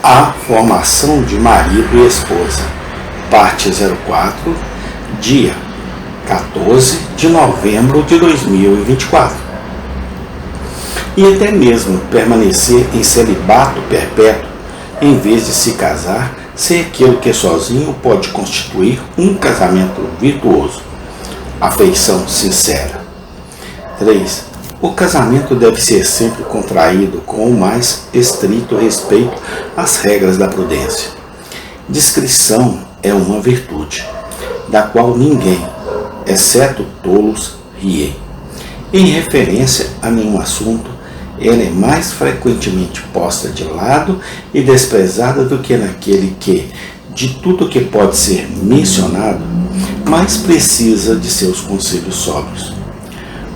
A formação de marido e esposa, parte 04, dia 14 de novembro de 2024. E até mesmo permanecer em celibato perpétuo, em vez de se casar, ser aquilo que sozinho pode constituir um casamento virtuoso. Afeição sincera. 3. O casamento deve ser sempre contraído com o mais estrito respeito às regras da prudência. Discrição é uma virtude, da qual ninguém, exceto tolos, riem. Em referência a nenhum assunto, ela é mais frequentemente posta de lado e desprezada do que naquele que, de tudo que pode ser mencionado, mais precisa de seus conselhos sóbrios.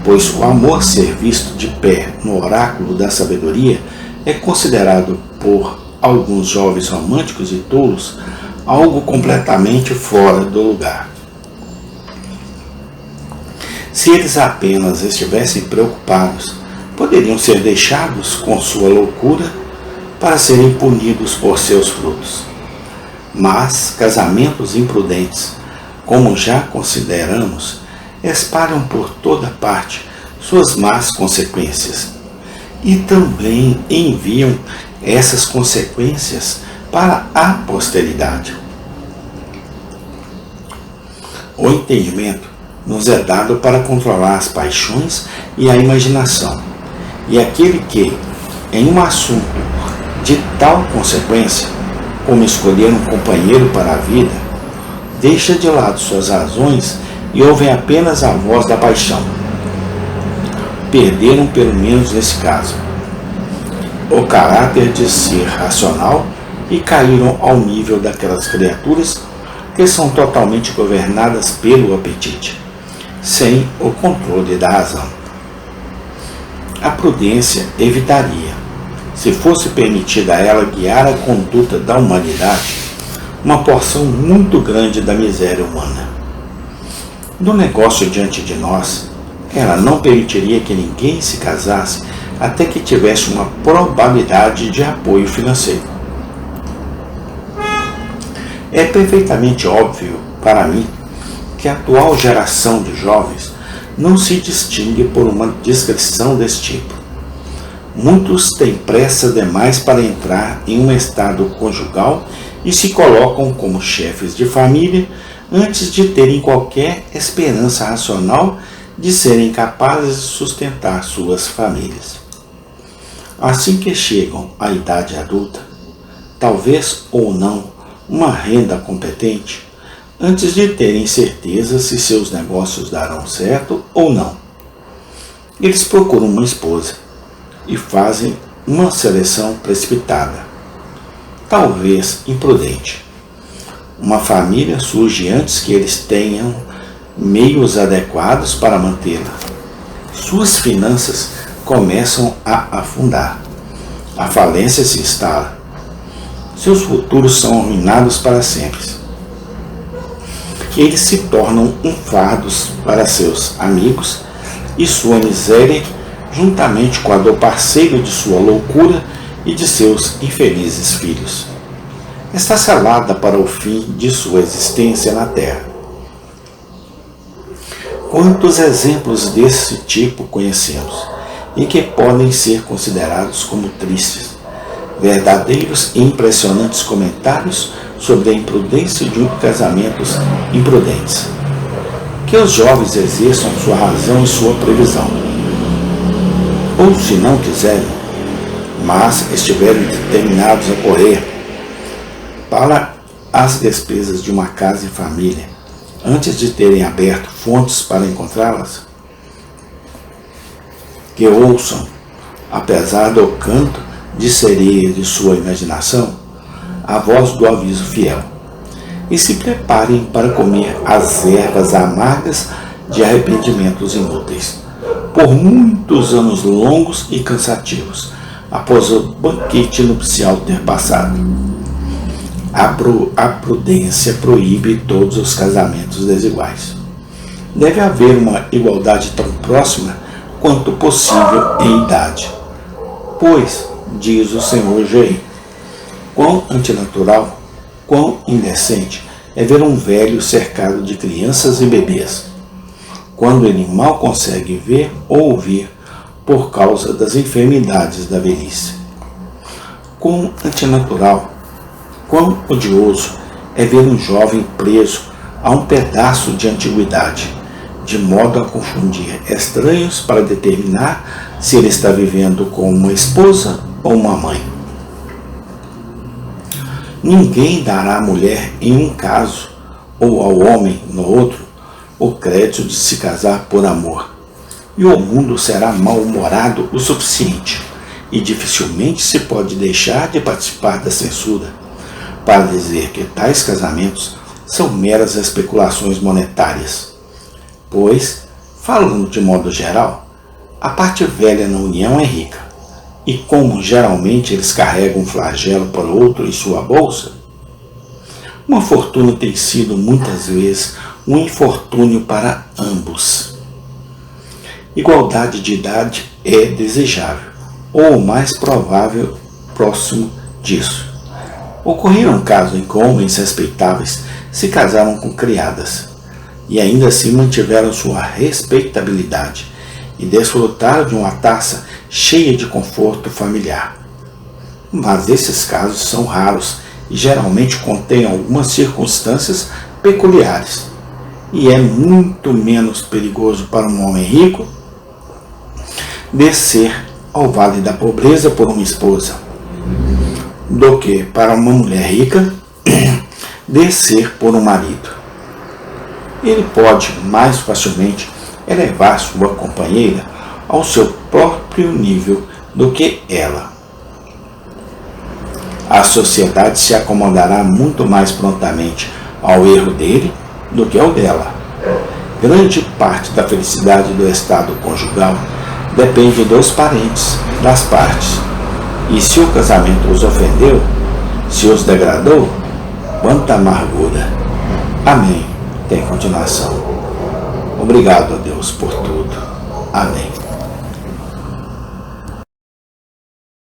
Pois o amor ser visto de pé no oráculo da sabedoria é considerado por alguns jovens românticos e tolos algo completamente fora do lugar. Se eles apenas estivessem preocupados, poderiam ser deixados com sua loucura para serem punidos por seus frutos. Mas casamentos imprudentes, como já consideramos, espalham por toda parte suas más consequências e também enviam essas consequências para a posteridade. O entendimento nos é dado para controlar as paixões e a imaginação, e aquele que, em um assunto de tal consequência, como escolher um companheiro para a vida, deixa de lado suas razões e ouvem apenas a voz da paixão. Perderam, pelo menos nesse caso, o caráter de ser racional e caíram ao nível daquelas criaturas que são totalmente governadas pelo apetite, sem o controle da razão. A prudência evitaria, se fosse permitida a ela guiar a conduta da humanidade, uma porção muito grande da miséria humana. No negócio diante de nós, ela não permitiria que ninguém se casasse até que tivesse uma probabilidade de apoio financeiro. É perfeitamente óbvio para mim que a atual geração de jovens não se distingue por uma discrição desse tipo. Muitos têm pressa demais para entrar em um estado conjugal e se colocam como chefes de família antes de terem qualquer esperança racional de serem capazes de sustentar suas famílias. Assim que chegam à idade adulta, talvez ou não uma renda competente, antes de terem certeza se seus negócios darão certo ou não, eles procuram uma esposa e fazem uma seleção precipitada, talvez imprudente. Uma família surge antes que eles tenham meios adequados para mantê-la. Suas finanças começam a afundar. A falência se instala. Seus futuros são arruinados para sempre. Eles se tornam um fardo para seus amigos e sua miséria, juntamente com a do parceiro de sua loucura e de seus infelizes filhos, está selada para o fim de sua existência na terra. Quantos exemplos desse tipo conhecemos e que podem ser considerados como tristes, verdadeiros e impressionantes comentários sobre a imprudência de casamentos imprudentes. Que os jovens exerçam sua razão e sua previsão, ou se não quiserem, mas estiverem determinados a correr para as despesas de uma casa e família, antes de terem aberto fontes para encontrá-las, que ouçam, apesar do canto de sereia de sua imaginação, a voz do aviso fiel, e se preparem para comer as ervas amargas de arrependimentos inúteis, por muitos anos longos e cansativos, após o banquete nupcial ter passado. A prudência proíbe todos os casamentos desiguais. Deve haver uma igualdade tão próxima quanto possível em idade, pois, diz o Senhor G. Quão antinatural, quão indecente é ver um velho cercado de crianças e bebês, quando ele mal consegue ver ou ouvir por causa das enfermidades da velhice. Quão antinatural, quão odioso é ver um jovem preso a um pedaço de antiguidade, de modo a confundir estranhos para determinar se ele está vivendo com uma esposa ou uma mãe. Ninguém dará à mulher em um caso, ou ao homem no outro, o crédito de se casar por amor, e o mundo será mal-humorado o suficiente, e dificilmente se pode deixar de participar da censura, para dizer que tais casamentos são meras especulações monetárias. Pois, falando de modo geral, a parte velha na união é rica, e como geralmente eles carregam um flagelo para o outro em sua bolsa, uma fortuna tem sido muitas vezes um infortúnio para ambos. Igualdade de idade é desejável, ou o mais provável próximo disso. Ocorreram casos em que homens respeitáveis se casaram com criadas, e ainda assim mantiveram sua respeitabilidade e desfrutaram de uma taça cheia de conforto familiar. Mas esses casos são raros e geralmente contêm algumas circunstâncias peculiares, e é muito menos perigoso para um homem rico descer ao vale da pobreza por uma esposa do que para uma mulher rica descer por um marido. Ele pode mais facilmente elevar sua companheira ao seu próprio nível do que ela. A sociedade se acomodará muito mais prontamente ao erro dele do que ao dela. Grande parte da felicidade do estado conjugal depende dos parentes, das partes. E se o casamento os ofendeu, se os degradou, quanta amargura. Amém. Tem continuação. Obrigado a Deus por tudo. Amém.